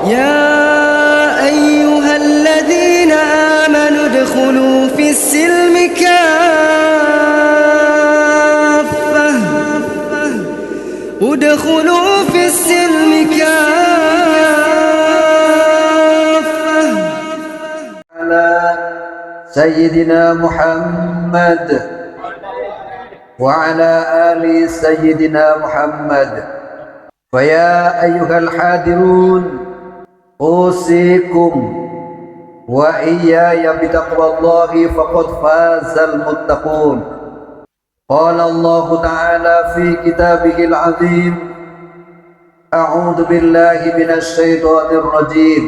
يا أيها الذين آمنوا ادخلوا في السلم كافة ادخلوا في السلم كافة على سيدنا محمد وعلى آل سيدنا محمد. فيا أيها الحاضرون أوصيكم وإياي بتقوى الله فقد فاز المتقون. قال الله تعالى في كتابه العظيم: أعوذ بالله من الشيطان الرجيم.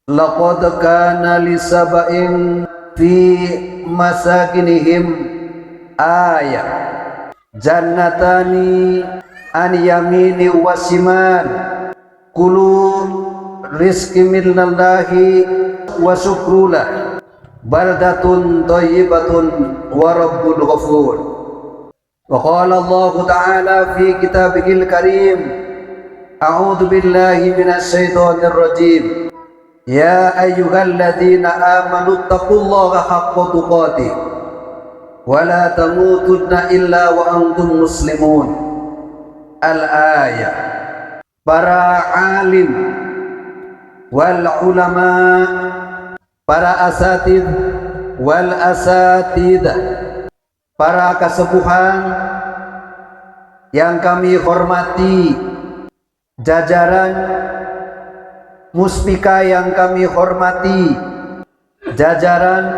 لقد كان لسبإ في مساكنهم آية جنتان عن يمين وشمال كلوا رزق من الله وشكروا له بلدة طيبة ورب غفور. وقال الله تعالى في كتابه الكريم: أعوذ بالله من الشيطان الرجيم. يا أيها الذين آمنوا اتقوا الله حق تقاته ولا تموتن إلا وأنتم مسلمون. Al-ayah. Para alim wal ulama, para asatid wal asatidah, para kasepuhan yang kami hormati, jajaran muspika yang kami hormati, jajaran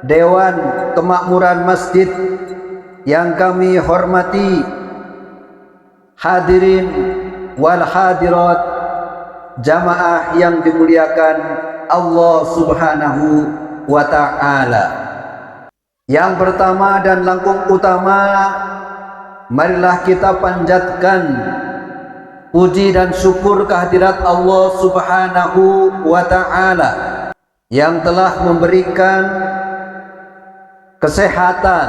Dewan Kemakmuran Masjid yang kami hormati, hadirin wal hadirat, jamaah yang dimuliakan Allah Subhanahu wa ta'ala. Yang pertama dan langkung utama, marilah kita panjatkan puji dan syukur kehadirat Allah Subhanahu wa ta'ala yang telah memberikan kesehatan,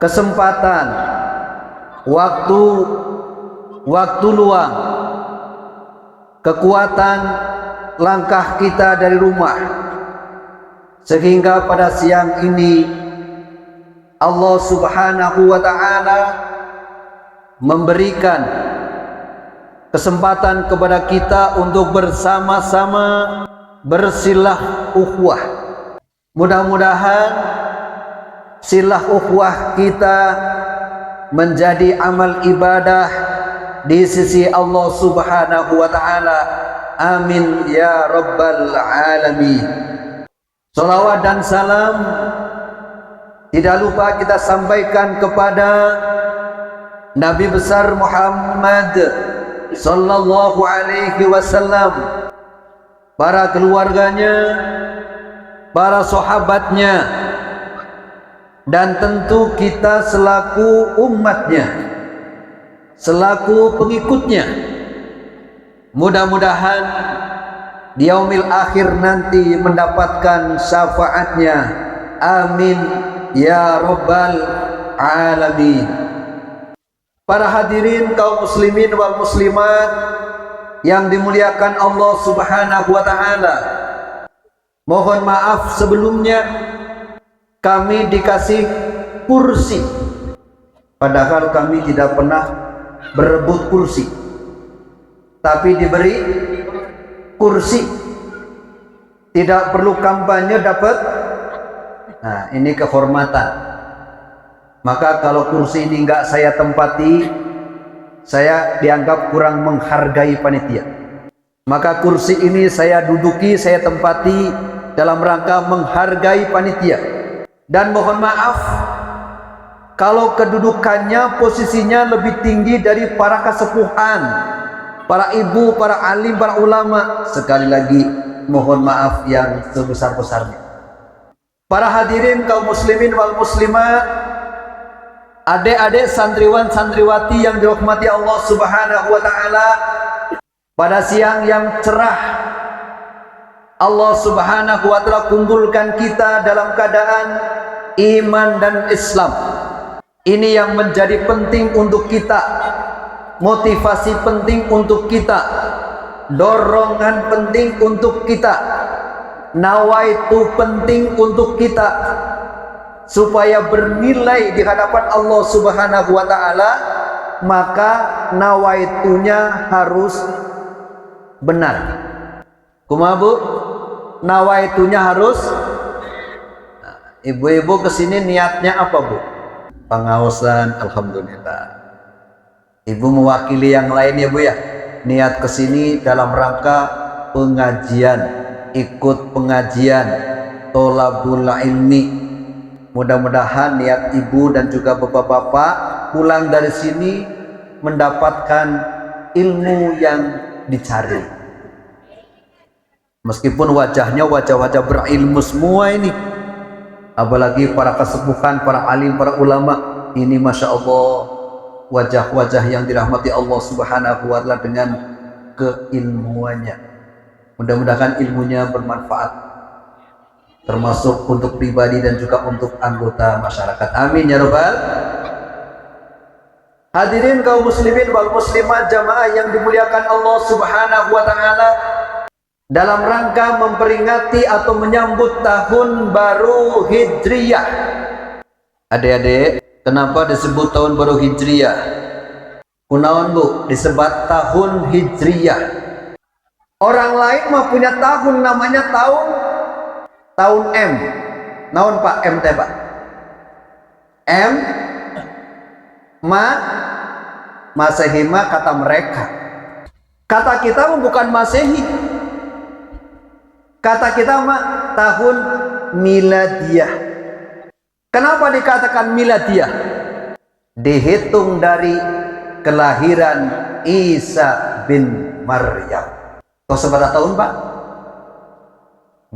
kesempatan, waktu luang, kekuatan langkah kita dari rumah, sehingga pada siang ini Allah Subhanahu wa ta'ala memberikan kesempatan kepada kita untuk bersama-sama bersilah ukhuwah. Mudah-mudahan silah ukhuwah kita menjadi amal ibadah di sisi Allah Subhanahu wa ta'ala. Amin ya rabbal alamin. Salawat dan salam tidak lupa kita sampaikan kepada Nabi besar Muhammad sallallahu alaihi wasallam, para keluarganya, para sahabatnya, dan tentu kita selaku umatnya, selaku pengikutnya. Mudah-mudahan di yaumil akhir nanti mendapatkan syafaatnya. Amin ya rabbal alamin. Para hadirin kaum muslimin wal muslimat yang dimuliakan Allah Subhanahu wa ta'ala, mohon maaf sebelumnya kami dikasih kursi, padahal kami tidak pernah berebut kursi, tapi diberi kursi. Tidak perlu kampanye dapat. Nah, ini kehormatan. Maka kalau kursi ini enggak saya tempati, saya dianggap kurang menghargai panitia. Maka kursi ini saya duduki, saya tempati dalam rangka menghargai panitia. Dan mohon maaf kalau kedudukannya, posisinya lebih tinggi dari para kesepuhan, para ibu, para alim, para ulama. Sekali lagi mohon maaf yang sebesar-besarnya. Para hadirin kaum muslimin wal muslimat, adik-adik santriwan santriwati yang dirahmati Allah Subhanahu wa ta'ala, pada siang yang cerah Allah Subhanahu wa ta'ala kumpulkan kita dalam keadaan iman dan Islam. Ini yang menjadi penting untuk kita, motivasi penting untuk kita, dorongan penting untuk kita, nawaitu penting untuk kita supaya bernilai di hadapan Allah Subhanahu wa taala, maka nawaitunya harus benar. Kumaha Bu? Nawaitunya harus. Ibu-ibu kesini niatnya apa Bu? Pengawasan, alhamdulillah. Ibu mewakili yang lain ya Bu ya. Niat kesini dalam rangka pengajian, ikut pengajian, tolabul ilmi. Mudah-mudahan niat ibu dan juga bapak-bapak pulang dari sini mendapatkan ilmu yang dicari. Meskipun wajahnya wajah-wajah berilmu semua ini, apalagi para kesepuhan, para alim, para ulama, ini Masya Allah wajah-wajah yang dirahmati Allah Subhanahu wa ta'ala dengan keilmuannya. Mudah-mudahan ilmunya bermanfaat, termasuk untuk pribadi dan juga untuk anggota masyarakat. Amin ya Rabbal. Hadirin kaum muslimin wal muslimat jamaah yang dimuliakan Allah Subhanahu wa ta'ala, dalam rangka memperingati atau menyambut tahun baru Hijriyah. Adik-adik, kenapa disebut tahun baru Hijriyah? Kunaon Bu disebut tahun Hijriyah? Orang lain mah punya tahun namanya tahun M. Naon Pak M teh Pak? M Masehi mah kata mereka. Kata kita bukan Masehi. Kata kita mah tahun miladiyah. Kenapa dikatakan miladiyah? Dihitung dari kelahiran Isa bin Maryam. Kau seberapa tahun Pak?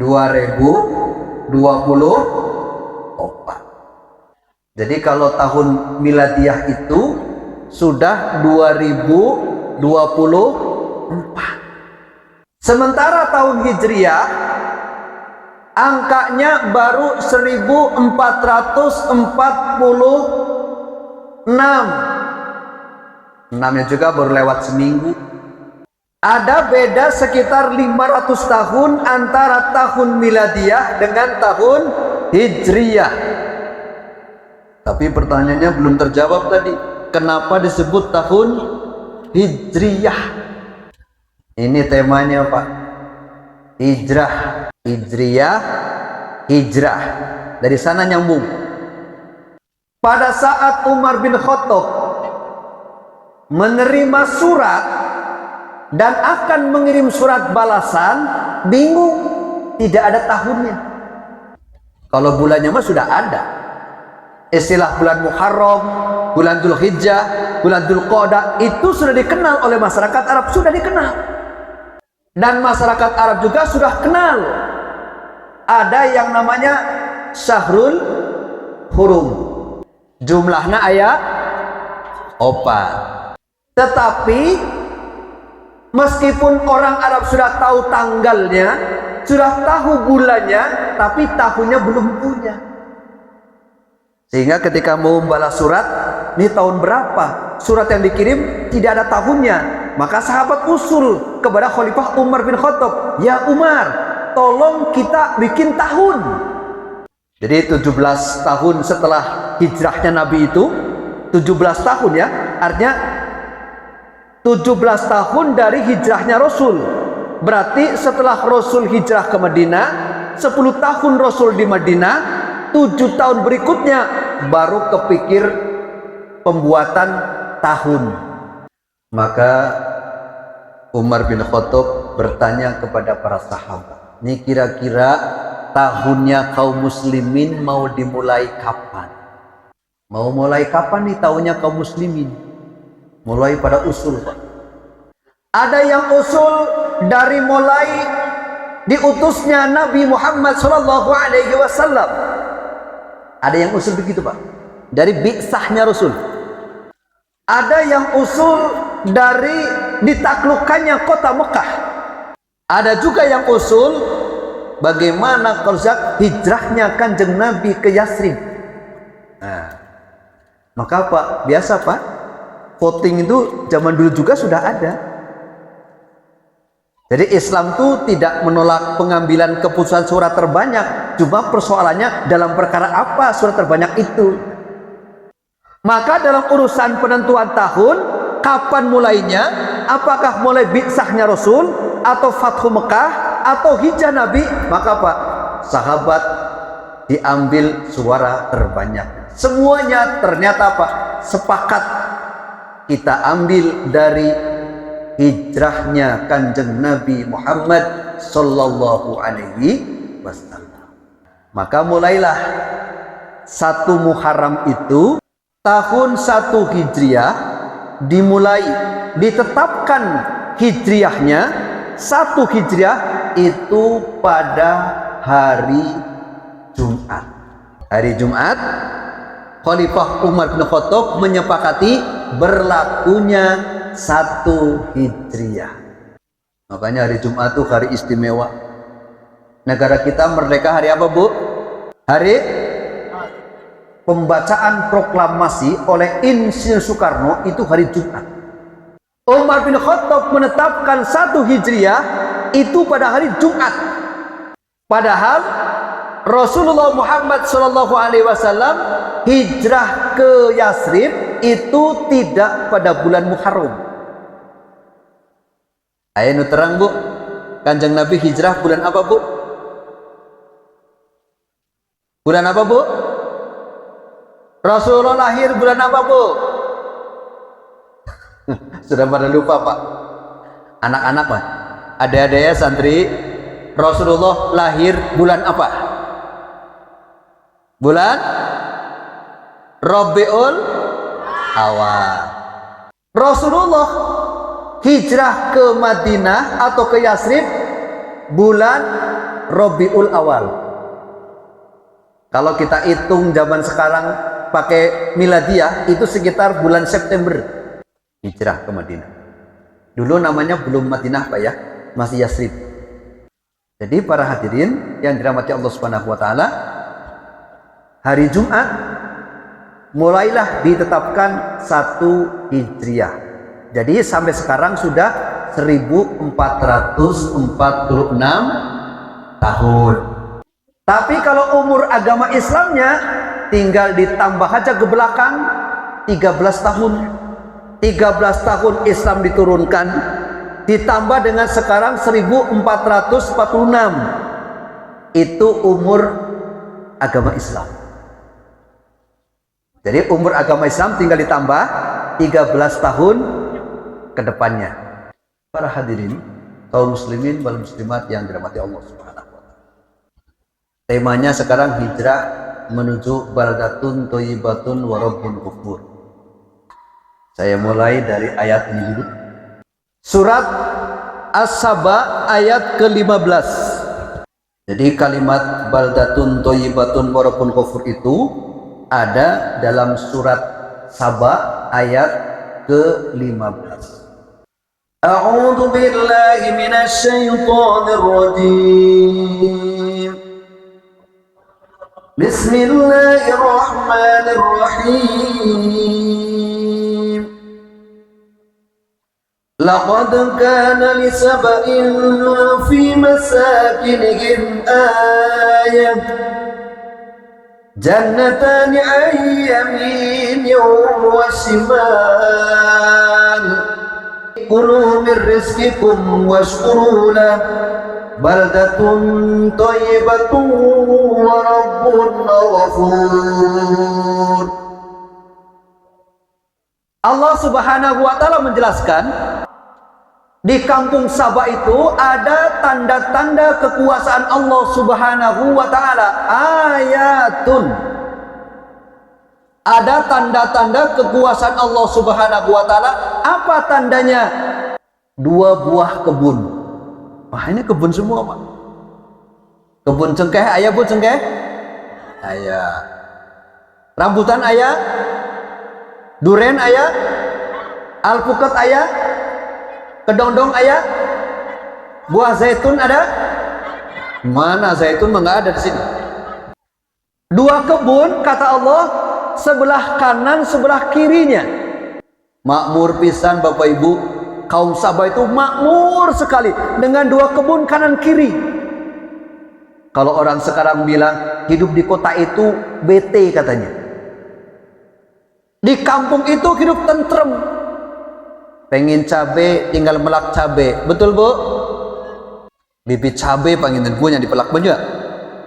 2024. Jadi kalau tahun miladiyah itu sudah 2024. Sementara tahun Hijriyah angkanya baru 1446. Enamnya juga baru lewat seminggu. Ada beda sekitar 500 tahun antara tahun miladiyah dengan tahun Hijriyah. Tapi pertanyaannya belum terjawab tadi. Kenapa disebut tahun Hijriyah? Ini temanya Pak. Hijrah, Hijriyah, hijrah. Dari sana nyambung. Pada saat Umar bin Khattab menerima surat dan akan mengirim surat balasan, bingung, tidak ada tahunnya. Kalau bulannya mah sudah ada. Istilah bulan Muharram, bulan Dzulhijjah, bulan Dzulqa'dah itu sudah dikenal oleh masyarakat Arab, sudah dikenal. Dan masyarakat Arab juga sudah kenal. Ada yang namanya Syahrul Hurum. Jumlahnya ayat opat. Tetapi meskipun orang Arab sudah tahu tanggalnya, sudah tahu bulannya, tapi tahunnya belum punya. Sehingga ketika mau membalas surat, ini tahun berapa? Surat yang dikirim tidak ada tahunnya. Maka sahabat usul kepada Khalifah Umar bin Khattab, "Ya Umar, tolong kita bikin tahun." Jadi 17 tahun setelah hijrahnya Nabi itu, 17 tahun ya, artinya 17 tahun dari hijrahnya Rasul. Berarti setelah Rasul hijrah ke Madinah, 10 tahun Rasul di Madinah, 7 tahun berikutnya baru kepikir pembuatan tahun. Maka Umar bin Khattab bertanya kepada para sahabat, ini kira-kira tahunnya kaum muslimin mau dimulai kapan? Mau mulai kapan nih tahunnya kaum muslimin? Mulai pada usul Pak. Ada yang usul dari mulai diutusnya Nabi Muhammad SAW. Ada yang usul begitu Pak, dari bi'sahnya Rasul. Ada yang usul dari ditaklukkannya kota Mekah. Ada juga yang usul bagaimana konsep hijrahnya Kanjeng Nabi ke Yasrib. Nah, maka Pak, biasa Pak, voting itu zaman dulu juga sudah ada. Jadi Islam itu tidak menolak pengambilan keputusan surat terbanyak, cuma persoalannya dalam perkara apa surat terbanyak itu. Maka dalam urusan penentuan tahun, kapan mulainya, apakah mulai bi'tsahnya Rasul atau Fathu Mekah atau hijrah Nabi, maka apa? Sahabat diambil suara terbanyak. Semuanya ternyata apa? Sepakat kita ambil dari hijrahnya Kanjeng Nabi Muhammad sallallahu alaihi wasallam. Maka mulailah 1 Muharram itu tahun 1 Hijriah dimulai, ditetapkan hijriahnya 1 Hijriah itu pada hari Jumat. Hari Jumat Khalifah Umar bin Khattab menyepakati berlakunya 1 Hijriah. Makanya hari Jumat itu hari istimewa. Negara kita merdeka hari apa, Bu? Hari pembacaan proklamasi oleh Insinyur Soekarno itu hari Jumat. Umar bin Khattab menetapkan 1 Hijriah itu pada hari Jumat. Padahal Rasulullah Muhammad SAW hijrah ke Yasrib itu tidak pada bulan Muharram. Ayo nu terang, Bu. Kanjeng Nabi hijrah bulan apa, Bu? Bulan apa, Bu? Rasulullah lahir bulan apa, Bu? Sudah pada lupa, Pak. Anak-anak, Pak. Adik-adik ya santri, Rasulullah lahir bulan apa? Bulan Rabiul Awal. Rasulullah hijrah ke Madinah atau ke Yasrib bulan Rabiul Awal. Kalau kita hitung zaman sekarang pakai miladiah itu sekitar bulan September hijrah ke Madinah. Dulu namanya belum Madinah, Pak ya, masih Yasrib. Jadi para hadirin yang dirahmati Allah Subhanahu wa taala, hari Jumat mulailah ditetapkan 1 Hijriah. Jadi sampai sekarang sudah 1446 tahun. Tapi kalau umur agama Islamnya tinggal ditambah aja ke belakang 13 tahun. 13 tahun Islam diturunkan ditambah dengan sekarang 1446. Itu umur agama Islam. Jadi umur agama Islam tinggal ditambah 13 tahun ke depannya. Para hadirin, kaum muslimin wal muslimat yang dirahmati Allah Subhanahu wa taala. Temanya sekarang hijrah menuju baldatun thayyibatun wa rabbun ghafur. Saya mulai dari ayat ini dulu. Surat As-Saba ayat ke-15. Jadi kalimat baldatun thayyibatun wa rabbun ghafur itu ada dalam surat Saba ayat ke-15. A'udzu billahi minasy syaithanir rajim. Bismillahirrahmanirrahim. Laqad kana li sab'in fi masakinihim ayah. جنتان عن يمين وشمال كلوا من رزقكم واشكروا له بلدة طيبة ورب غفور. Allah Subhanahu wa taala menjelaskan di kampung Saba itu ada tanda-tanda kekuasaan Allah Subhanahu wa taala. Ayatun. Ada tanda-tanda kekuasaan Allah Subhanahu wa taala. Apa tandanya? 2 buah kebun. Wah, ini kebun semua, Pak. Kebun cengkeh, ayah Bu cengkeh? Ayah. Rambutan ayah? Duren ayah? Alpukat ayah? Kedondong ayah? Buah zaitun ada? Mana zaitun mah nggak ada di sini. 2 kebun kata Allah, sebelah kanan sebelah kirinya. Makmur pisan Bapak Ibu. Kaum Sabah itu makmur sekali dengan 2 kebun kanan kiri. Kalau orang sekarang bilang hidup di kota itu bete katanya. Di kampung itu hidup tentrem. Pengen cabe tinggal melak cabe. Betul bu? Bibit cabe pengen punya dipelak banyak.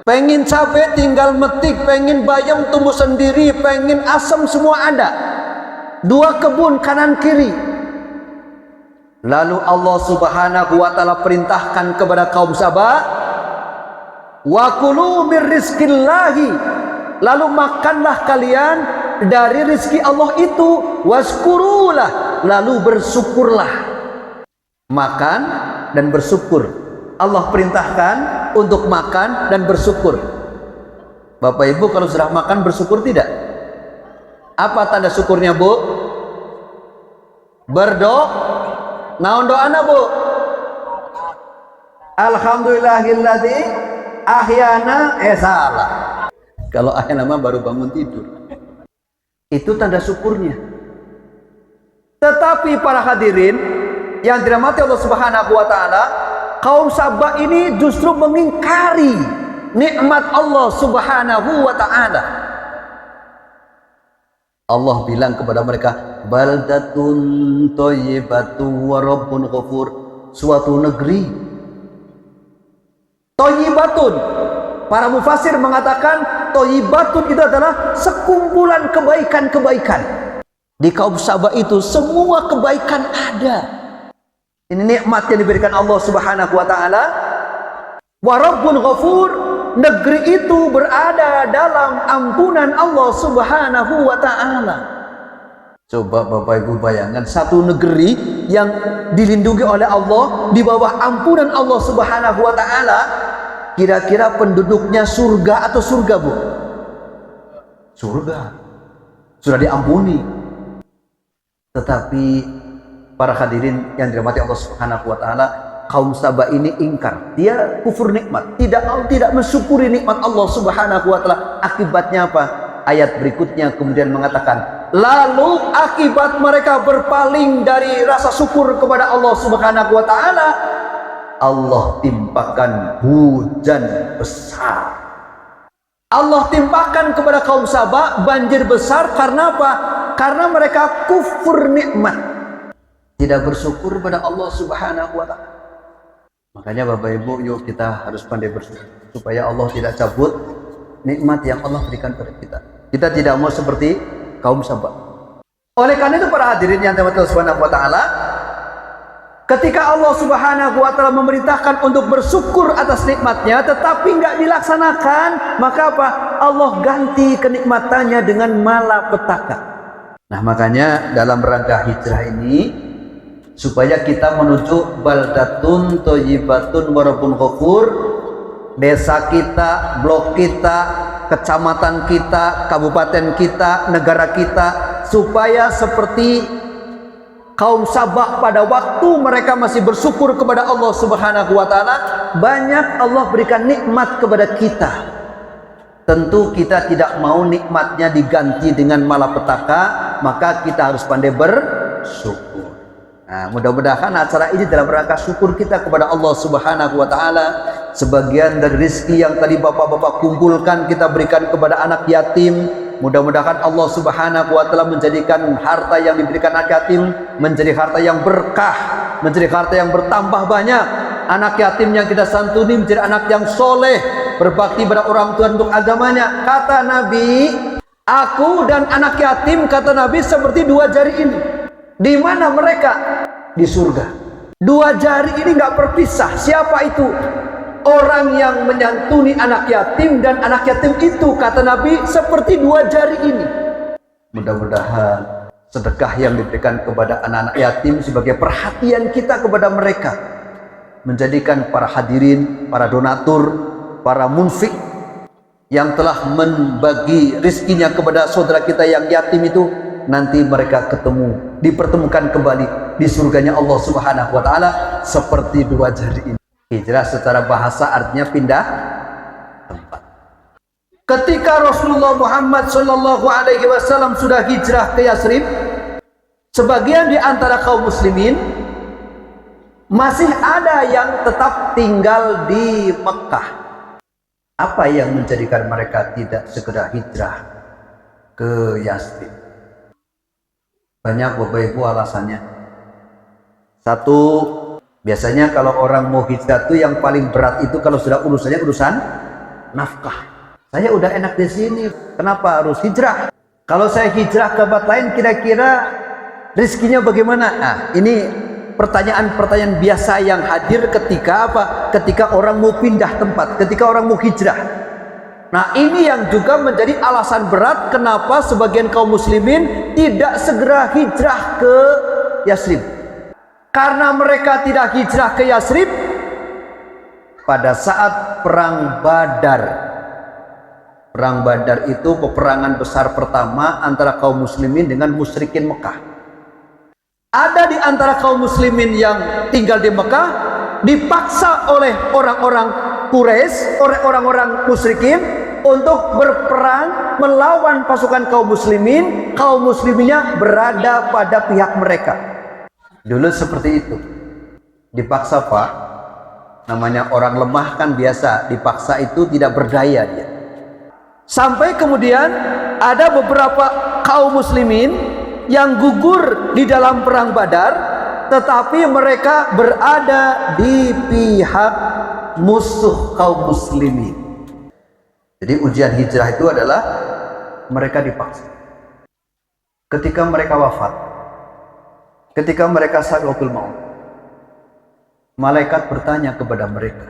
Pengen cabe tinggal metik, pengen bayam tumbuh sendiri, pengen asam semua ada. 2 kebun kanan kiri. Lalu Allah Subhanahu wa taala perintahkan kepada kaum Sabah, wa kulu mir rizqillahi, lalu makanlah kalian dari rizki Allah itu, waskurulah, lalu bersyukurlah. Makan dan bersyukur. Allah perintahkan untuk makan dan bersyukur. Bapak Ibu kalau sudah makan bersyukur tidak? Apa tanda syukurnya bu? Berdoa. Naon doana bu? Alhamdulillahilladzi ahyana salah. Kalau ahyana mah baru bangun tidur. Itu tanda syukurnya. Tetapi para hadirin yang dirahmati Allah Subhanahu wa taala, kaum Sabah ini justru mengingkari nikmat Allah Subhanahu wa taala. Allah bilang kepada mereka, baldatun thayyibatun wa rabbun ghafur, suatu negeri thayyibatun. Para mufasir mengatakan thayyibatun itu adalah sekumpulan kebaikan-kebaikan. Di kaum Sabah itu semua kebaikan ada. Ini nikmat yang diberikan Allah Subhanahu wa taala. Wa rabbun ghafur, negeri itu berada dalam ampunan Allah Subhanahu wa ta'ala. Coba Bapak Ibu bayangkan satu negeri yang dilindungi oleh Allah di bawah ampunan Allah Subhanahu wa ta'ala. Kira-kira penduduknya surga atau surga bu? Surga. Sudah diampuni. Tetapi para hadirin yang dirahmati Allah Subhanahu wa ta'ala, kaum Sabah ini ingkar, dia kufur nikmat, tidak mensyukuri nikmat Allah Subhanahu wa taala. Akibatnya apa? Ayat berikutnya kemudian mengatakan, lalu akibat mereka berpaling dari rasa syukur kepada Allah Subhanahu wa taala, Allah timpakan hujan besar. Allah timpakan kepada kaum Sabah banjir besar karena apa? Karena mereka kufur nikmat, tidak bersyukur kepada Allah Subhanahu wa taala. Makanya Bapak Ibu, yuk kita harus pandai bersyukur supaya Allah tidak cabut nikmat yang Allah berikan kepada kita. Kita tidak mau seperti kaum Sabah. Oleh karena itu para hadirin yang dirahmati Allah Subhanahu wa taala, ketika Allah Subhanahu wa taala memerintahkan untuk bersyukur atas nikmatnya tetapi nggak dilaksanakan, maka apa? Allah ganti kenikmatannya dengan malapetaka. Nah, makanya dalam rangka hijrah ini, supaya kita menuju baldatun thayyibatun wa rabbun ghafur, desa kita, blok kita, kecamatan kita, kabupaten kita, negara kita, supaya seperti kaum Sabah pada waktu mereka masih bersyukur kepada Allah Subhanahu wa taala, banyak Allah berikan nikmat kepada kita. Tentu kita tidak mau nikmatnya diganti dengan malapetaka, maka kita harus pandai bersyukur. Nah, mudah-mudahan acara ini dalam rangka syukur kita kepada Allah Subhanahu wa taala. Sebagian dari rezeki yang tadi bapak-bapak kumpulkan kita berikan kepada anak yatim. Mudah-mudahan Allah Subhanahu wa taala menjadikan harta yang diberikan anak yatim menjadi harta yang berkah, menjadi harta yang bertambah banyak. Anak yatim yang kita santuni menjadi anak yang soleh, berbakti pada orang tua untuk agamanya. Kata Nabi, aku dan anak yatim, kata Nabi, seperti 2 jari ini. Di mana mereka? Di surga. 2 jari ini nggak berpisah. Siapa itu? Orang yang menyantuni anak yatim, dan anak yatim itu kata Nabi seperti 2 jari ini. Mudah-mudahan sedekah yang diberikan kepada anak-anak yatim sebagai perhatian kita kepada mereka, menjadikan para hadirin, para donatur, para munfik yang telah membagi rizkinya kepada saudara kita yang yatim itu, nanti mereka dipertemukan kembali di surganya Allah Subhanahu wa taala seperti 2 jari ini. Hijrah secara bahasa artinya pindah tempat. Ketika Rasulullah Muhammad sallallahu alaihi wasallam sudah hijrah ke Yathrib, sebagian di antara kaum muslimin Masih ada yang tetap tinggal di Mekah. Apa yang menjadikan mereka tidak segera hijrah ke Yathrib? Banyak Bapak Ibu alasannya. Satu, biasanya kalau orang mau hijrah itu yang paling berat itu kalau sudah urusannya urusan nafkah. Saya udah enak di sini, kenapa harus hijrah? Kalau saya hijrah ke tempat lain, kira-kira rezekinya bagaimana? Nah, ini pertanyaan-pertanyaan biasa yang hadir ketika apa? Ketika orang mau pindah tempat, ketika orang mau hijrah. Nah, ini yang juga menjadi alasan berat kenapa sebagian kaum muslimin tidak segera hijrah ke Yathrib. Karena mereka tidak hijrah ke Yathrib pada saat perang Badar. Perang Badar itu peperangan besar pertama antara kaum muslimin dengan musyrikin Mekah. Ada di antara kaum muslimin yang tinggal di Mekah dipaksa oleh orang-orang Quraisy, oleh orang-orang musyrikin untuk berperang melawan pasukan kaum muslimin. Kaum musliminnya berada pada pihak mereka. Dulu seperti itu. Dipaksa, Pak. Namanya orang lemah kan biasa, dipaksa itu tidak berdaya dia. Sampai kemudian ada beberapa kaum muslimin yang gugur di dalam perang Badar, tetapi mereka berada di pihak musuh kaum muslimin. Jadi ujian hijrah itu adalah mereka dipaksa. Ketika mereka wafat, ketika mereka sakratul maut, malaikat bertanya kepada mereka.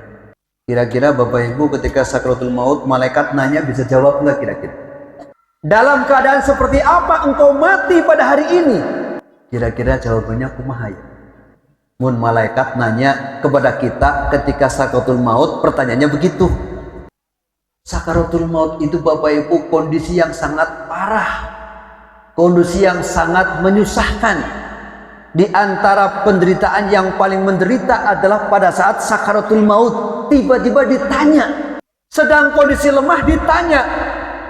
Kira-kira Bapak Ibu ketika sakratul maut, malaikat nanya bisa jawab enggak kira-kira? Dalam keadaan seperti apa engkau mati pada hari ini? Kira-kira jawabannya kumaha ya? Mun malaikat nanya kepada kita ketika sakratul maut, pertanyaannya begitu. Sakaratul maut itu Bapak Ibu kondisi yang sangat parah, kondisi yang sangat menyusahkan. Di antara penderitaan yang paling menderita adalah pada saat sakaratul maut, tiba-tiba ditanya, sedang kondisi lemah ditanya,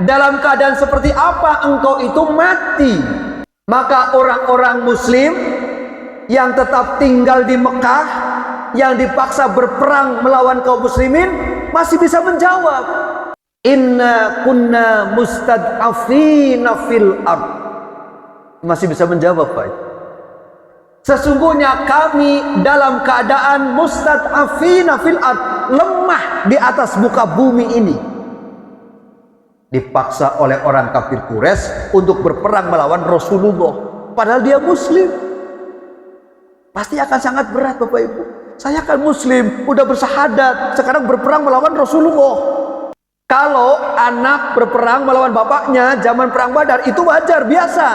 dalam keadaan seperti apa engkau itu mati? Maka orang-orang muslim yang tetap tinggal di Mekah, yang dipaksa berperang melawan kaum muslimin, masih bisa menjawab, inna kunna mustad'afina fil ard. Masih bisa menjawab, Pak. Sesungguhnya kami dalam keadaan mustad'afina fil ard, lemah di atas muka bumi ini. Dipaksa oleh orang kafir Quraisy untuk berperang melawan Rasulullah, padahal dia muslim. Pasti akan sangat berat, Bapak Ibu. Saya kan muslim, udah bersahadat, sekarang berperang melawan Rasulullah. Kalau anak berperang melawan bapaknya zaman perang Badar itu wajar, biasa.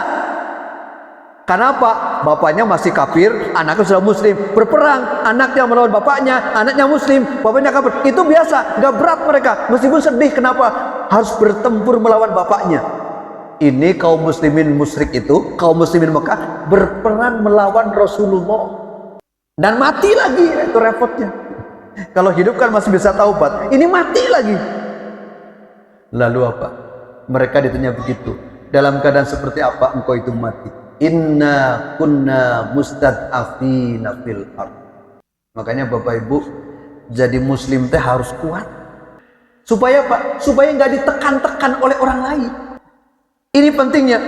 Kenapa? Bapaknya masih kafir, anaknya sudah muslim. Berperang, anaknya melawan bapaknya, anaknya muslim, bapaknya kafir. Itu biasa, gak berat mereka. Meskipun sedih, kenapa? Harus bertempur melawan bapaknya. Ini kaum muslimin musyrik itu, kaum muslimin Mekah berperang melawan Rasulullah. Dan mati lagi, itu repotnya. Kalau hidup kan masih bisa taubat, ini mati lagi. Lalu apa? Mereka ditanya begitu. Dalam keadaan seperti apa engkau itu mati? Inna kunna mustad'afina fil ard. Makanya Bapak Ibu, jadi muslim teh harus kuat. Supaya apa? Supaya nggak ditekan-tekan oleh orang lain. Ini pentingnya.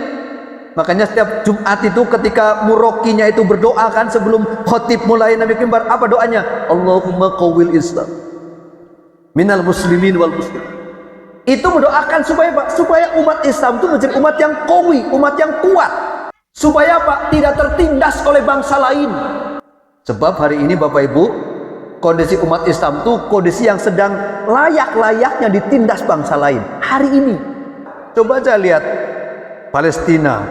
Makanya setiap Jumat itu ketika murokinya itu berdoa kan sebelum khotib mulai Nabi Mimbar, apa doanya? Allahumma qawwil Islam minal muslimin wal muslimin. Itu mendoakan supaya apa? Supaya umat Islam itu menjadi umat yang qawi, umat yang kuat. Supaya apa? Tidak tertindas oleh bangsa lain. Sebab hari ini Bapak Ibu, kondisi umat Islam itu kondisi yang sedang layak-layaknya ditindas bangsa lain. Hari ini. Coba aja lihat Palestina.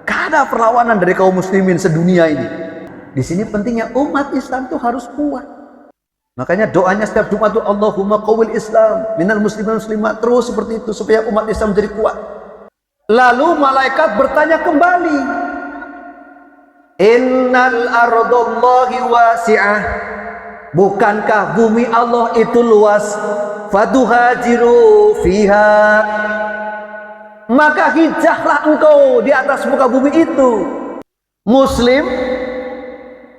Gak ada perlawanan dari kaum muslimin sedunia ini. Di sini pentingnya umat Islam itu harus kuat. Makanya doanya setiap Jumat itu Allahumma qawwil Islam minal muslimin muslimat, terus seperti itu supaya umat Islam menjadi kuat. Lalu malaikat bertanya kembali, innal ardallahi wasi'ah, bukankah bumi Allah itu luas? Faduhajiru fiha, maka hijrahlah engkau di atas muka bumi itu. Muslim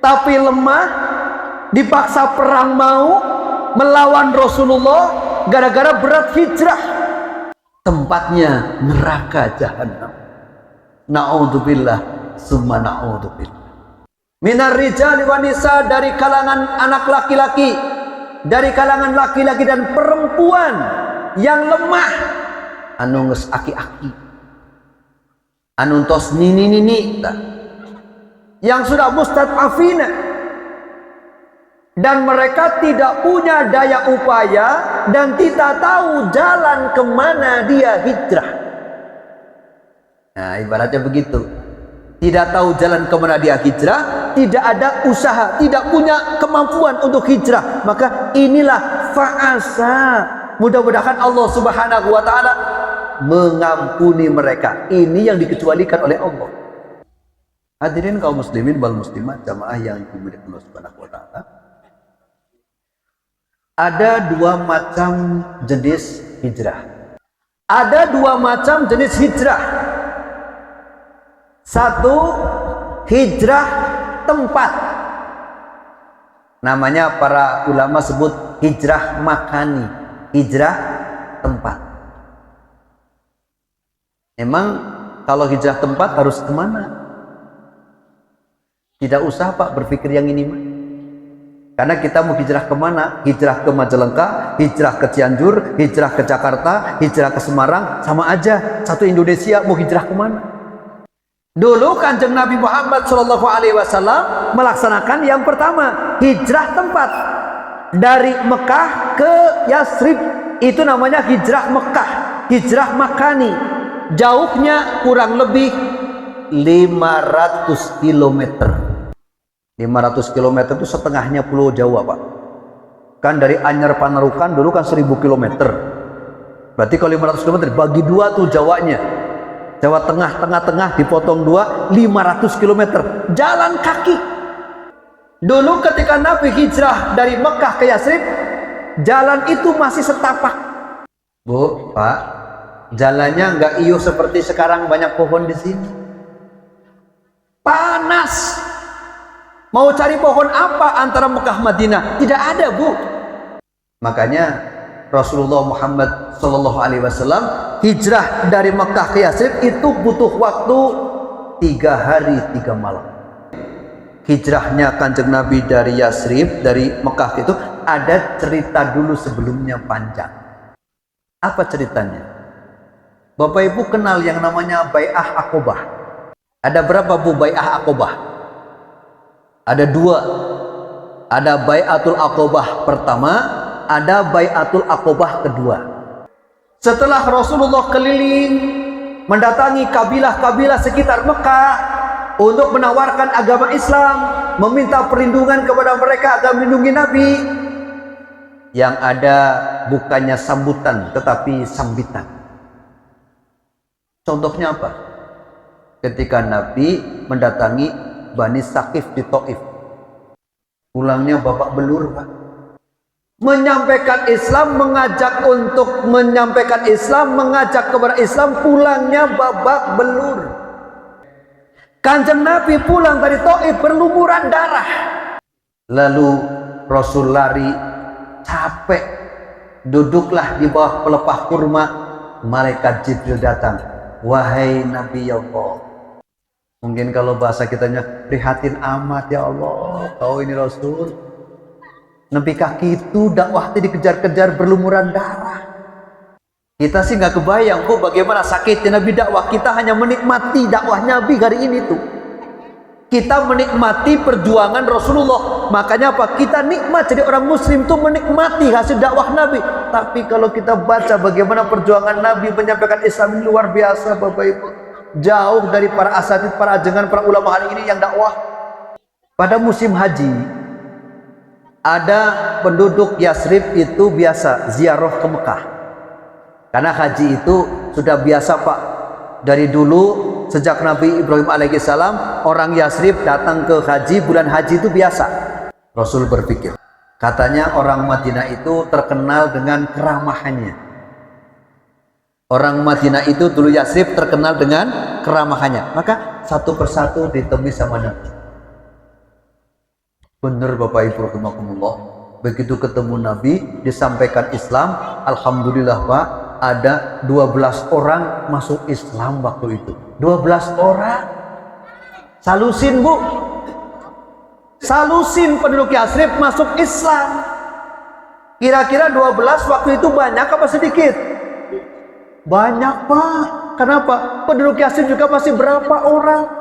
tapi lemah, dipaksa perang mau melawan Rasulullah gara-gara berat hijrah. Tempatnya neraka jahanam. Na'udzubillah summa na'udzubillah. Minar rijali wa nisa, dari kalangan anak laki-laki, dari kalangan laki-laki dan perempuan yang lemah, anu geus aki-aki, anu tos nini-nini, yang sudah mustad'afina, dan mereka tidak punya daya upaya dan tidak tahu jalan kemana dia hijrah. Nah, ibaratnya begitu, tidak tahu jalan kemana dia hijrah, tidak ada usaha, tidak punya kemampuan untuk hijrah, maka inilah fa'asa. Mudah-mudahan Allah Subhanahu wa ta'ala mengampuni mereka. Ini yang dikecualikan oleh Allah. Hadirin kaum muslimin wal muslimat, jamaah yang dimuliakan Allah Subhanahu wa ta'ala, ada dua macam jenis hijrah. Ada dua macam jenis hijrah. Satu, hijrah tempat. Namanya para ulama sebut hijrah makani, hijrah tempat. Emang kalau hijrah tempat harus kemana? Tidak usah Pak berpikir yang ini mah. Karena kita mau hijrah kemana? Hijrah ke Majalengka, hijrah ke Cianjur, hijrah ke Jakarta, hijrah ke Semarang, sama aja. Satu Indonesia, mau hijrah kemana? Dulu Kanjeng Nabi Muhammad SAW melaksanakan yang pertama, hijrah tempat. Dari Mekah ke Yasrib, itu namanya hijrah Mekah, hijrah makani. Jauhnya kurang lebih 500 km. 500 km itu setengahnya Pulau Jawa Pak. Kan dari Anyar Panarukan dulu kan 1000 km. Berarti kalau 500 km bagi dua tuh Jawanya. Jawa Tengah, tengah-tengah dipotong dua, 500 km jalan kaki. Dulu ketika Nabi hijrah dari Mekah ke Yasrib, jalan itu masih setapak. Bu, Pak, jalannya nggak iyo seperti sekarang banyak pohon di sini. Panas. Mau cari pohon apa antara Mekah Madinah? Tidak ada, Bu. Makanya Rasulullah Muhammad SAW hijrah dari Mekah ke Yasrib itu butuh waktu 3 hari 3 malam. Hijrahnya Kanjeng Nabi dari Yasrib, dari Mekah itu ada cerita dulu sebelumnya panjang. Apa ceritanya? Bapak Ibu kenal yang namanya Bai'ah Aqobah. Ada berapa Bu Bai'ah Aqobah? Ada 2. Ada Bai'atul Aqobah pertama, ada Bai'atul Aqobah kedua. Setelah Rasulullah keliling mendatangi kabilah-kabilah sekitar Mekah untuk menawarkan agama Islam, meminta perlindungan kepada mereka agar melindungi Nabi, yang ada bukannya sambutan tetapi sambitan. Contohnya apa? Ketika Nabi mendatangi Bani Saqif di Taif, pulangnya babak belur Pak. Menyampaikan Islam, mengajak untuk menyampaikan Islam, mengajak kepada Islam, pulangnya babak belur. Kanjeng Nabi pulang dari Taif berlumuran darah. Lalu Rasul lari, capek, duduklah di bawah pelepah kurma. Malaikat Jibril datang. Wahai Nabi ya Allah, mungkin kalau bahasa kitanya, prihatin amat ya Allah, kau ini Rasul. Nabi kaki itu dakwahnya dikejar-kejar berlumuran darah. Kita sih nggak kebayang Bu bagaimana sakitnya Nabi dakwah. Kita hanya menikmati dakwah Nabi hari ini tuh. Kita menikmati perjuangan Rasulullah. Makanya apa? Kita nikmat jadi orang muslim tuh menikmati hasil dakwah Nabi. Tapi kalau kita baca bagaimana perjuangan Nabi menyampaikan Islam ini luar biasa Bapak Ibu. Jauh dari para asatidz, para ajengan, para ulama hari ini yang dakwah. Pada musim haji, ada penduduk Yasrib itu biasa ziarah ke Mekah. Karena haji itu sudah biasa Pak. Dari dulu sejak Nabi Ibrahim alaihissalam, orang Yasrib datang ke haji, bulan haji itu biasa. Rasul berpikir, katanya orang Madinah itu terkenal dengan keramahannya. Orang Madinah itu dulu Yasrib terkenal dengan keramahannya. Maka satu persatu ditemui sama Nabi. Bener Bapak Ibu rahimakumullah. Begitu ketemu Nabi, disampaikan Islam, alhamdulillah Pak, ada 12 orang masuk Islam waktu itu. 12 orang. Salusin Bu. Salusin penduduk Yasrib masuk Islam. Kira-kira 12 waktu itu banyak apa sedikit? Banyak Pak. Kenapa? Penduduk Yasrib juga masih berapa orang?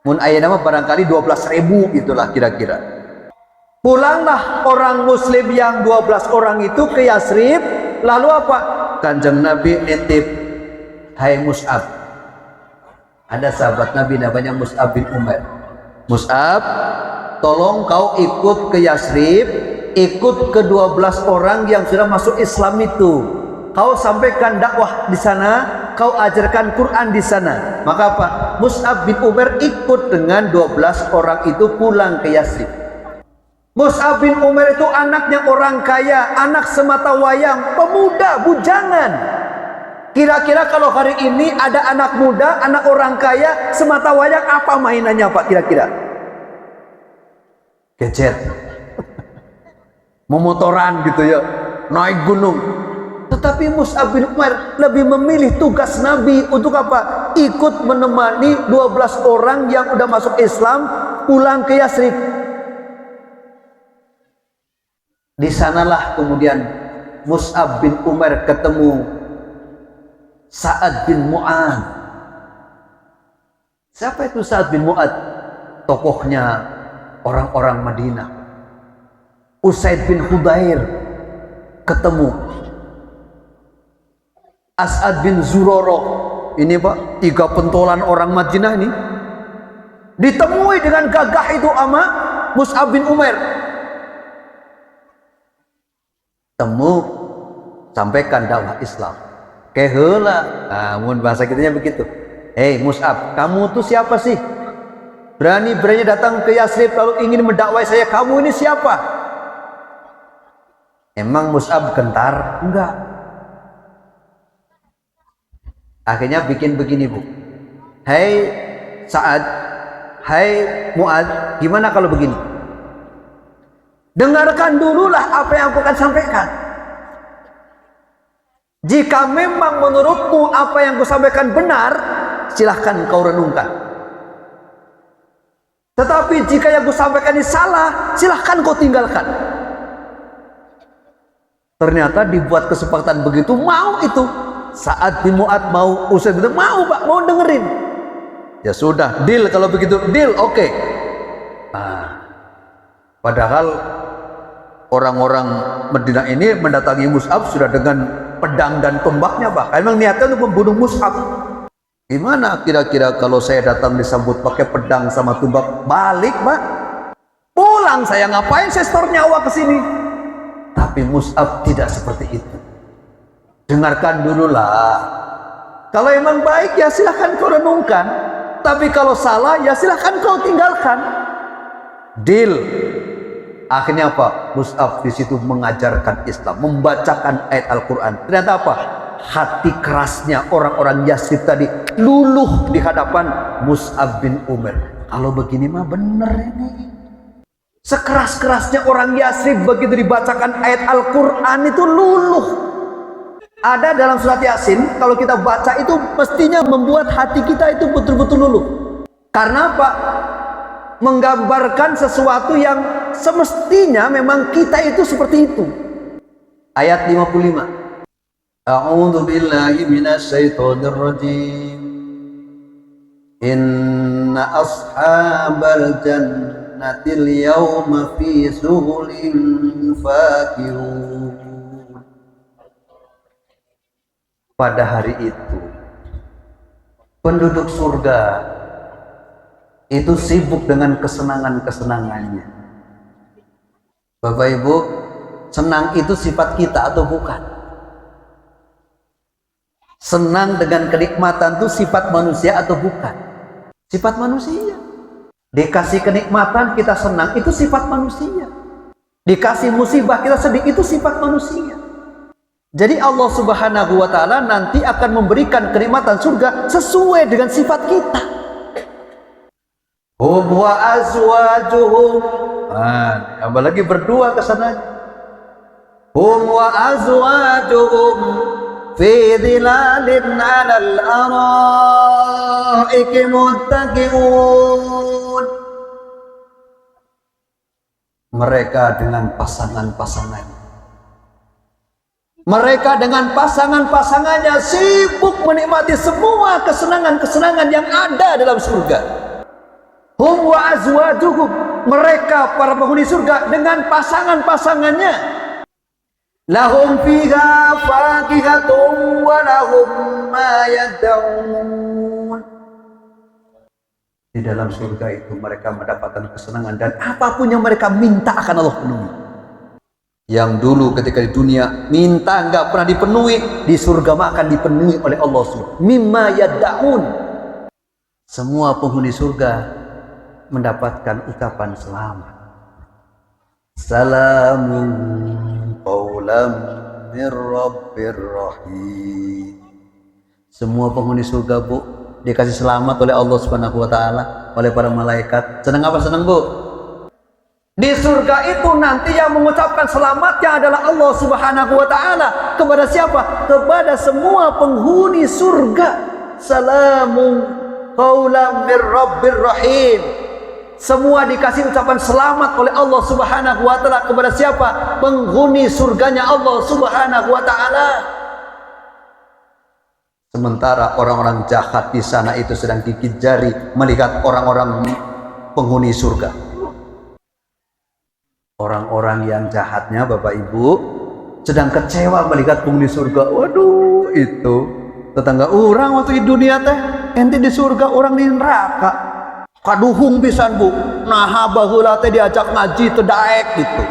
Mun aya nama barangkali 12.000 itulah kira-kira. Pulanglah orang muslim yang 12 orang itu ke Yasrib. Lalu apa? Kanjeng Nabi nitip, hai Mus'ab. Ada sahabat Nabi namanya Mus'ab bin Umair. Mus'ab, tolong kau ikut ke Yasrib, ikut ke 12 orang yang sudah masuk Islam itu. Kau sampaikan dakwah di sana, kau ajarkan Quran di sana. Maka apa? Mus'ab bin Umair ikut dengan 12 orang itu pulang ke Yasrib. Mus'ab bin Umair itu anaknya orang kaya, anak semata wayang, pemuda, bujangan. Kira-kira kalau hari ini ada anak muda, anak orang kaya, semata wayang, apa mainannya Pak kira-kira? Gadget. Memotoran gitu ya, naik gunung. Tetapi Mus'ab bin Umair lebih memilih tugas Nabi untuk apa? Ikut menemani 12 orang yang udah masuk Islam pulang ke Yasrib. Di sanalah kemudian Mus'ab bin Umair ketemu Sa'ad bin Mu'ad. Siapa itu Sa'ad bin Mu'ad? Tokohnya orang-orang Madinah. Usaid bin Hudair ketemu As'ad bin Zuroro. Ini Pak, 3 pentolan orang Madinah ini ditemui dengan gagah itu sama Mus'ab bin Umair. Temu, sampaikan dakwah Islam. Keheula, namun bahasa kitanya begitu. Hei Mus'ab, kamu tuh siapa sih? Berani-beraninya datang ke Yasrib lalu ingin mendakwai saya. Kamu ini siapa? Emang Mus'ab gentar? Enggak. Akhirnya bikin begini Bu. Hei Sa'ad, hai Mu'ad, gimana kalau begini? Dengarkan dululah apa yang aku akan sampaikan. Jika memang menurutmu apa yang aku sampaikan benar, silahkan kau renungkan. Tetapi jika yang aku sampaikan ini salah, silahkan kau tinggalkan. Ternyata dibuat kesepakatan begitu, mau itu. Saat bin Mu'ad mau, Usaid bin mau Pak, mau dengerin. Ya sudah, deal kalau begitu, deal, oke. Padahal orang-orang Madinah ini mendatangi Mus'ab sudah dengan pedang dan tombaknya Pak. Memang niatnya untuk membunuh Mus'ab. Gimana kira-kira kalau saya datang disambut pakai pedang sama tombak? Balik Pak. Pulang saya, ngapain saya store nyawa ke sini? Tapi Mus'ab tidak seperti itu. Dengarkan dululah. Kalau emang baik ya silahkan kau renungkan. Tapi kalau salah ya silahkan kau tinggalkan. Deal. Akhirnya apa? Mus'ab di situ mengajarkan Islam, membacakan ayat Al-Quran. Ternyata apa? Hati kerasnya orang-orang Yasrib tadi luluh di hadapan Mus'ab bin Umair. Kalau begini mah bener ini. Sekeras-kerasnya orang Yasrib begitu dibacakan ayat Al-Quran itu luluh. Ada dalam surat Yasin, kalau kita baca itu mestinya membuat hati kita itu betul-betul luluh. Karena apa? Menggambarkan sesuatu yang semestinya memang kita itu seperti itu. Ayat 55. A'udzu billahi minasyaitonir rajim. Inna ashabal jannatil yawma fi sughulin fakihun. Pada hari itu penduduk surga itu sibuk dengan kesenangan-kesenangannya. Bapak Ibu, senang itu sifat kita atau bukan? Senang dengan kenikmatan itu sifat manusia atau bukan? Sifat manusia. Dikasih kenikmatan kita senang, itu sifat manusia. Dikasih musibah kita sedih, itu sifat manusia. Jadi Allah Subhanahu wa ta'ala nanti akan memberikan kenikmatan surga sesuai dengan sifat kita. hum wa azwajuhum. Apalagi berdua ke sana. Hum wa azwajuhum fi dhilalin 'alal araiki muttaqi'un. Mereka dengan pasangan-pasangannya. Mereka dengan pasangan-pasangannya sibuk menikmati semua kesenangan-kesenangan yang ada dalam surga. Hum wa azwajuhum, mereka para penghuni surga dengan pasangan-pasangannya. Lahum fiha fakihatun wa lahum ma yad'un. Di dalam surga itu mereka mendapatkan kesenangan dan apapun yang mereka minta akan Allah penuhi. Yang dulu ketika di dunia minta nggak pernah dipenuhi, di surga mah akan dipenuhi oleh Allah SWT. Mimma yad'un. Semua penghuni surga mendapatkan ucapan selamat. Salamun qaulam mir rabbir rahim. Semua penghuni surga, Bu, dikasih selamat oleh Allah Subhanahu wa taala, oleh para malaikat. Senang apa senang, Bu? Di surga itu nanti yang mengucapkan selamatnya adalah Allah Subhanahu wa taala. Kepada siapa? Kepada semua penghuni surga. Salamun qaulam mir rabbir rahim. Semua dikasih ucapan selamat oleh Allah Subhanahu wa taala kepada siapa? Penghuni surganya Allah Subhanahu wa taala. Sementara orang-orang jahat di sana itu sedang gigit jari melihat orang-orang penghuni surga. Orang-orang yang jahatnya, Bapak Ibu, sedang kecewa melihat penghuni surga. Waduh, itu tetangga orang waktu di dunia teh, ente di surga, orang di neraka. Kaduhung pisan, Bu. Nah, baheula teh diajak ngaji teu daek gitu.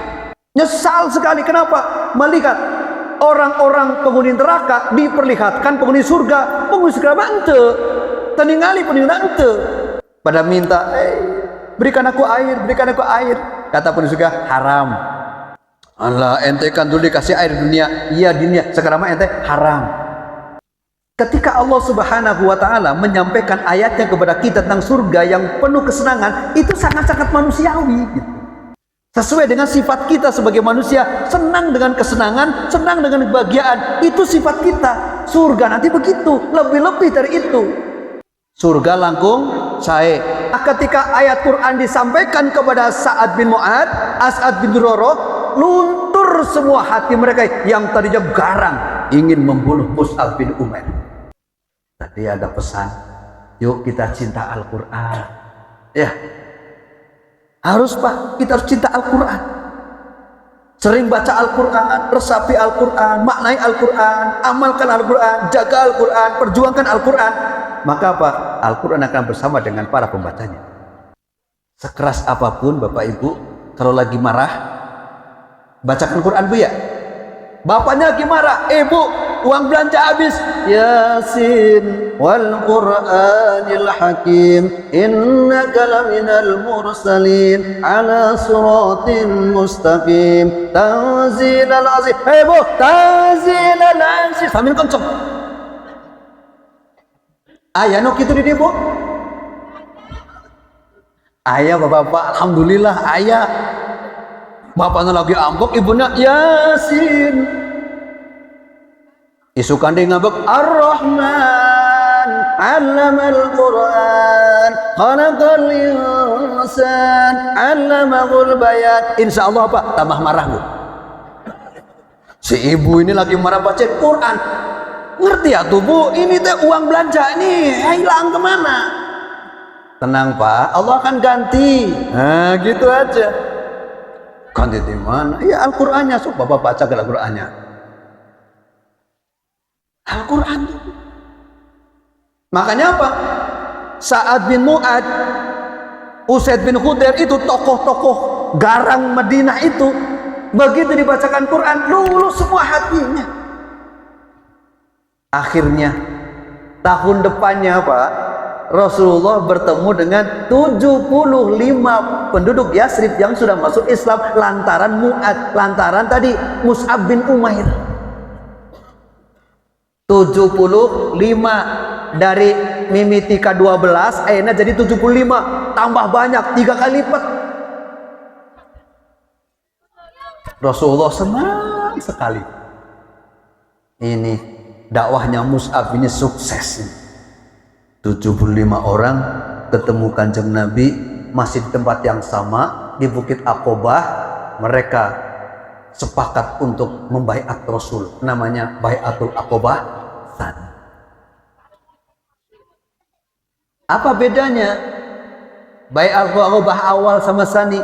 Nyesal sekali, kenapa? Melihat orang-orang penghuni neraka diperlihatkan penghuni surga mah henteu. Teu ningali penghuni henteu. Pada minta, berikan aku air, berikan aku air. Kata penghuni surga, haram. Allah, ente kan dulu dikasih air di dunia. Iya di dunia, sekarang mah ente haram. Ketika Allah Subhanahu wa taala menyampaikan ayatnya kepada kita tentang surga yang penuh kesenangan, itu sangat-sangat manusiawi gitu. Sesuai dengan sifat kita sebagai manusia, senang dengan kesenangan, senang dengan kebahagiaan. Itu sifat kita. Surga nanti begitu, lebih-lebih dari itu. Surga langkung sae. Ketika ayat Quran disampaikan kepada Sa'ad bin Mu'ad, As'ad bin Durarah, luntur semua hati mereka yang tadinya garang ingin membunuh Mus'ab bin Umair. Tadi ada pesan, yuk kita cinta Al-Quran. Ya, harus Pak, kita harus cinta Al-Quran. Sering baca Al-Quran, resapi Al-Quran, maknai Al-Quran, amalkan Al-Quran, jaga Al-Quran, perjuangkan Al-Quran. Maka apa? Al-Quran akan bersama dengan para pembacanya. Sekeras apapun Bapak Ibu, kalau lagi marah, bacakan Quran, Bu, ya. Bapaknya lagi marah, Bu, uang belanja habis. Yasin wal Qur'anil Hakim, innaka laminal mursalin ala siratin mustaqim, tanzilal aziz. Bu, tanzilal aziz. Sambil kenceng. Ayah nuk itu di Bu. Ayah bapak-bapak, alhamdulillah ayah. Bapaknya lagi ambek, ibunya Yasin. Isukan dia ngambek, Ar-Rahman 'allamal Qur'an, khalaqal insan, 'allamahul bayan. Insyaallah apa? Tambah marah, Bu. Si ibu ini lagi marah baca Quran. Ngerti ya tuh, Bu, ini teh uang belanja nih, hilang kemana? Tenang Pak, Allah akan ganti. Nah gitu aja. Ganti di mana? Ya Al-Qur'annya, so Bapak baca ke Al-Qur'annya. Al-Qur'an. Makanya apa? Sa'ad bin Mu'ad, Usaid bin Khudair itu tokoh-tokoh garang Madinah itu, begitu dibacakan Quran, lulus semua hatinya. Akhirnya tahun depannya Pak, Rasulullah bertemu dengan 75 penduduk Yasrib yang sudah masuk Islam lantaran Mu'ad, lantaran tadi Mus'ab bin Umair. 75 dari mimiti ke-12 ayeuna jadi 75, tambah banyak 3 kali lipat. Rasulullah senang sekali. Ini dakwahnya Mus'ab ini sukses. 75 orang ketemu Kanjeng Nabi masih di tempat yang sama di Bukit Aqobah. Mereka sepakat untuk membaiat Rasul, namanya Baiatul Aqobah Tsani. Apa bedanya Baiatul Aqobah awal sama Tsani?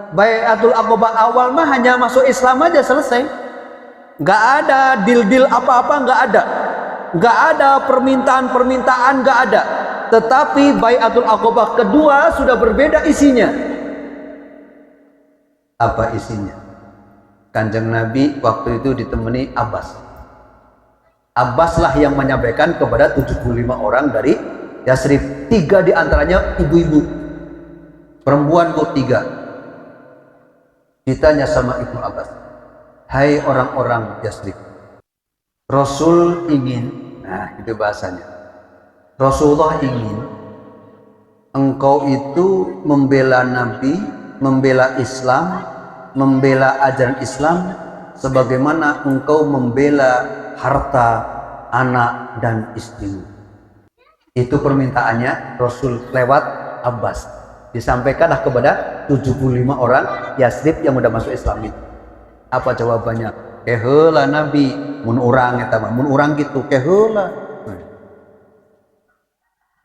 Baiatul Aqobah awal mah hanya masuk Islam aja selesai, nggak ada deal-deal apa-apa, nggak ada permintaan-permintaan, nggak ada. Tetapi Baiatul Aqobah kedua sudah berbeda isinya. Apa isinya? Kanjeng Nabi waktu itu ditemani Abbas. Abbas lah yang menyampaikan kepada 75 orang dari Yasrib. 3 diantaranya ibu-ibu, perempuan kok 3. Ditanya sama Ibnu Abbas, hai orang-orang Yasrib, Rasul ingin, nah itu bahasanya, Rasulullah ingin engkau itu membela Nabi, membela Islam, membela ajaran Islam sebagaimana engkau membela harta, anak dan istrimu. Itu permintaannya Rasul lewat Abbas, disampaikanlah kepada 75 orang Yasrib yang udah masuk Islam itu. Apa jawabannya? Keheula Nabi, mun urang eta mah, mun urang gitu keheula.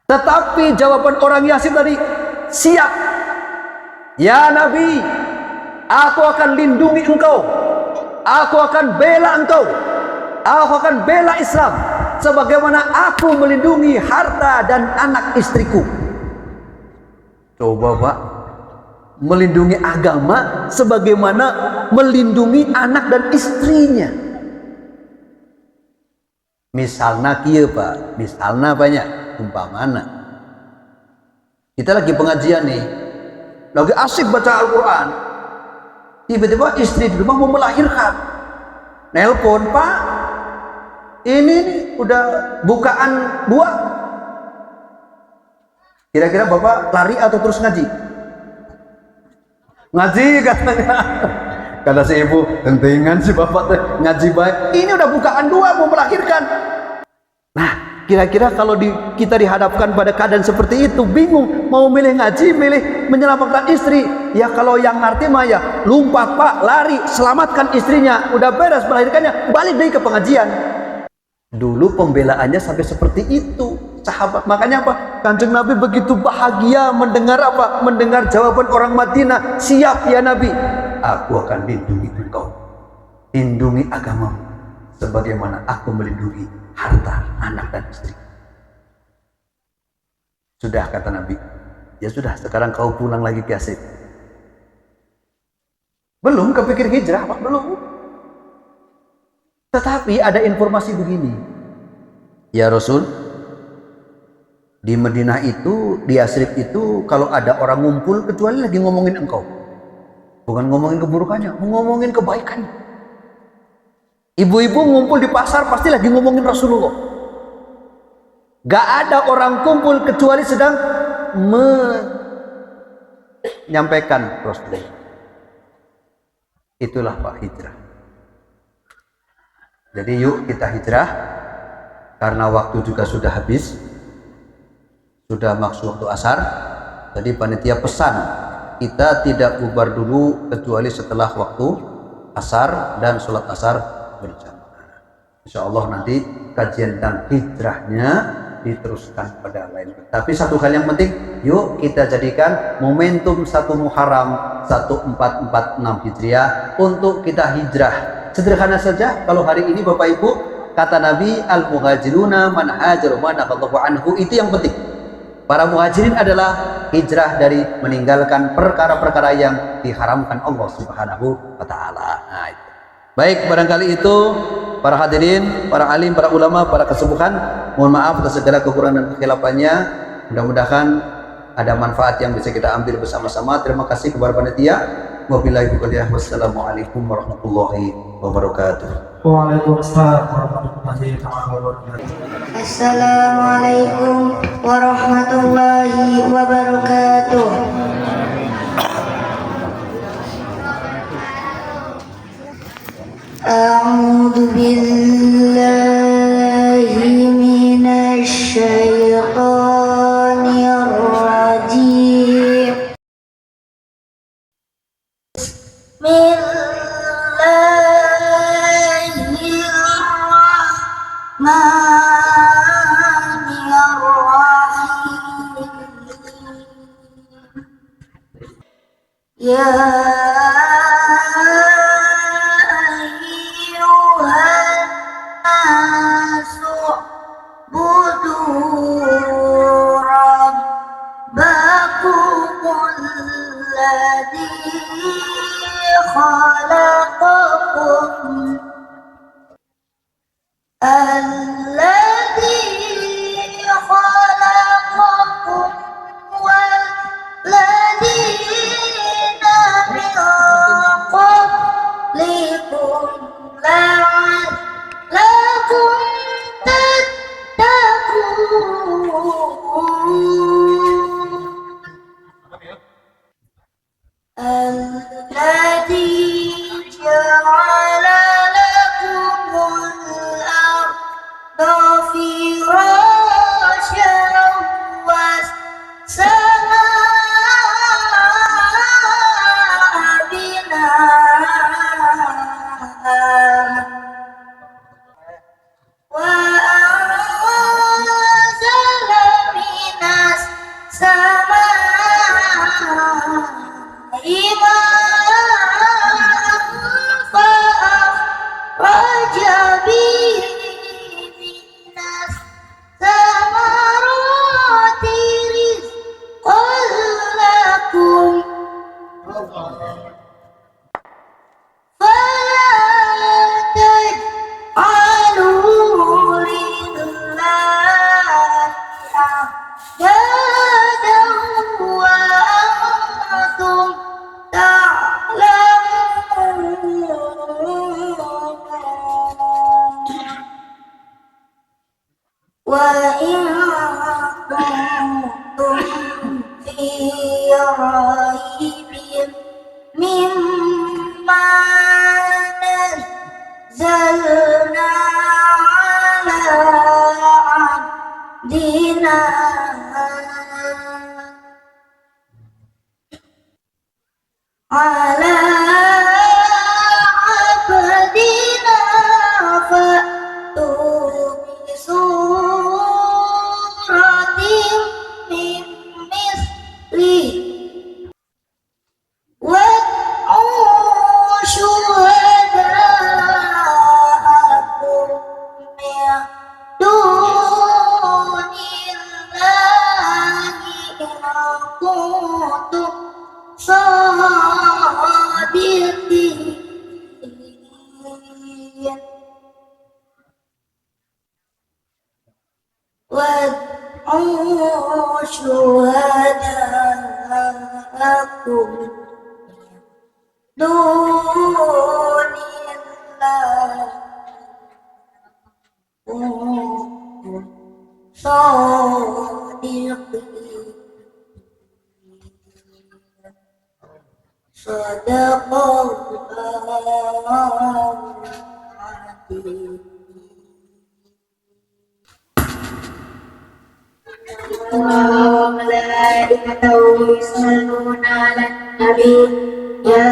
Tetapi jawaban orang Yasrib tadi, siap. Ya Nabi, aku akan lindungi engkau, aku akan bela engkau, aku akan bela Islam sebagaimana aku melindungi harta dan anak istriku. Coba Pak, melindungi agama sebagaimana melindungi anak dan istrinya. Misalnya kieu Pak, misalnya banyak umpamana kita lagi pengajian nih, lagi asik baca Al-Quran, tiba-tiba istri di rumah mau melahirkan, nelpon, Pak ini nih, udah bukaan buah, kira-kira Bapak lari atau terus ngaji? Ngaji katanya. Kata si ibu, gentingan si Bapak ngaji baik, ini udah bukaan 2 mau melahirkan. Nah kira-kira kalau kita dihadapkan pada keadaan seperti itu, bingung mau milih ngaji, milih menyelamatkan istri. Ya kalau yang ngerti mah ya lompat Pak, lari, selamatkan istrinya, udah beres melahirkannya, balik deh ke pengajian. Dulu pembelaannya sampai seperti itu sahabat. Makanya apa? Kanjeng Nabi begitu bahagia mendengar apa? Mendengar jawaban orang Madinah, siap ya Nabi, aku akan lindungi engkau, lindungi agamamu sebagaimana aku melindungi harta, anak dan istri. Sudah kata Nabi, ya sudah sekarang kau pulang lagi ke Yasrib. Belum kepikir hijrah Pak, belum. Tetapi ada informasi begini, ya Rasul, di Madinah itu, di Yasrib itu kalau ada orang ngumpul kecuali lagi ngomongin engkau, bukan ngomongin keburukannya, ngomongin kebaikannya. Ibu-ibu ngumpul di pasar pasti lagi ngomongin Rasulullah. Gak ada orang kumpul kecuali sedang menyampaikan Rasulullah. Itulah Pak hijrah. Jadi yuk kita hijrah, karena waktu juga sudah habis, sudah masuk waktu asar. Jadi panitia pesan kita tidak bubar dulu kecuali setelah waktu asar dan sholat asar berjamaah. Insya Allah nanti kajian tentang hijrahnya diteruskan pada lain. Tapi satu hal yang penting, yuk kita jadikan momentum 1 Muharram 1446 Hijriah untuk kita hijrah. Sederhana saja, kalau hari ini Bapak Ibu, kata Nabi, al-muhajiruna man hajaru ma nahallahu anhu, itu yang penting. Para muhajirin adalah hijrah dari meninggalkan perkara-perkara yang diharamkan Allah Subhanahu wa taala. Nah, itu. Baik, barangkali itu para hadirin, para alim, para ulama, para kesepuhan, mohon maaf atas segala kekurangan dan kekhilafannya. Mudah-mudahan ada manfaat yang bisa kita ambil bersama-sama. Terima kasih kepada panitia. Wabillahi taufiq. Wassalamualaikum warahmatullahi wabarakatuh. Waalaikumsalam warahmatullahi wabarakatuh. Assalamualaikum warahmatullahi wabarakatuh. A'udzu billahi minasy syaithanir rajim. Bismillahirrahmanirrahim. Ya ayyuhan nasu budu rabbakumul ladzi khalaqakum والذين من قبلكم لعلكم تتقون الذي جعل لكم الأرض فراشا والسماء بناء وأنزل من السماء ماء فأخرج به من الثمرات رزقا لكم فلا تجعلوا لله أندادا وأنتم تعلمون وإن كنتم في ريب مما نزلنا على عبدنا فأتوا بسورة من مثله وادعوا شهداءكم من دون الله إن كنتم صادقين وادعوا شهداءكم دون الله كنتم صادقين صدق الله العظيم. وملائكته يصلون على النبي يا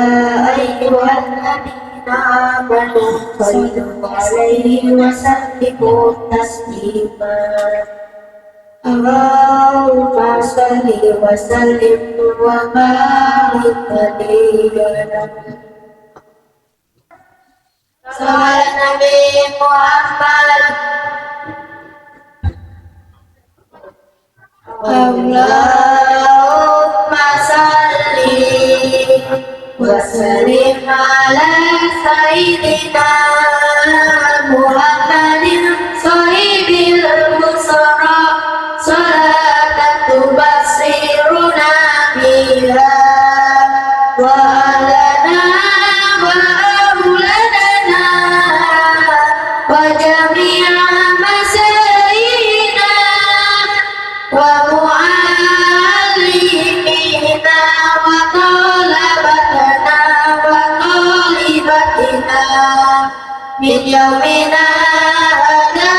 أيها الذين آمنوا صلوا عليه وسلموا تسليما اللهم صل وسلم وبارك عليه صلى النبي محمد اللهم صل وسلم على سيدنا محمد صاحب البصرى صلاة تبصرنا بها وعلى من يومنا هذا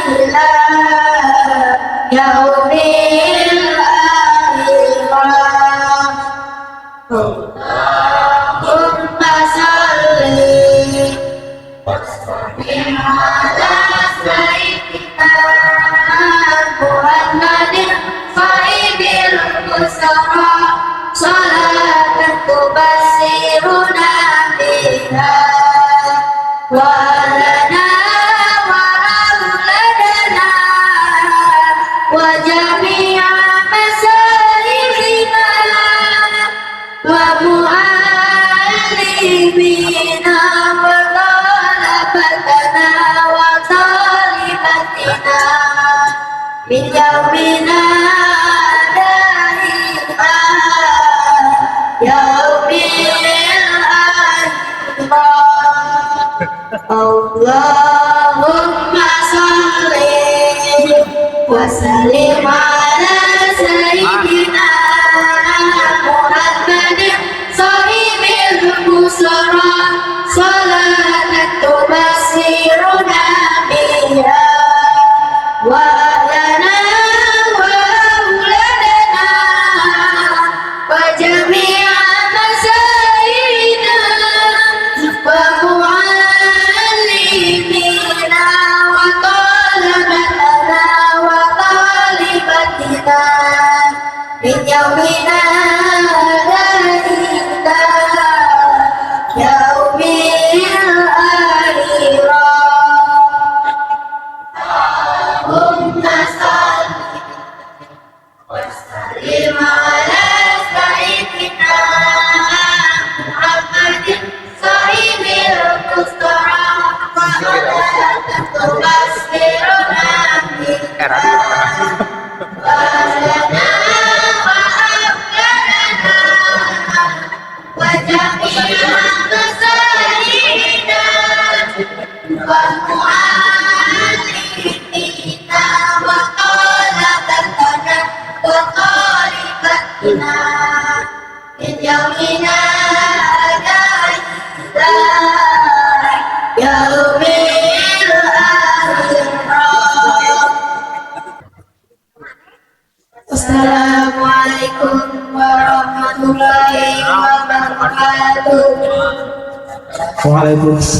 إلى يوم الآخرة اللهم صل وسلم على سيدنا محمد صاحب البشرى صلاة تبشرنا بها وأهلنا وأولادنا وجميع مشايخنا ومعلمينا وطلبتنا وطالبتنا من يومنا هذا إلى يوم الآخرة اللهم صل وسلم على سيدنا محمد صاحب البشرى صلاة تبشرنا بها وأهلنا وأولادنا وجميع مشايخنا ومعلمينا وطلبتنا وطالبتنا من يومنا هذا إلى يوم الآخرة اللهم صل وسلم على سيدنا محمد صاحب البشرى صلاة تبشرنا بها وأهلنا وأولادنا وجميع مشايخنا ومعلمينا وطلبتنا وطالبتنا من يومنا هذا إلى يوم الآخرة Assalamualaikum warahmatullahi wabarakatuh. Waalaikumsalam.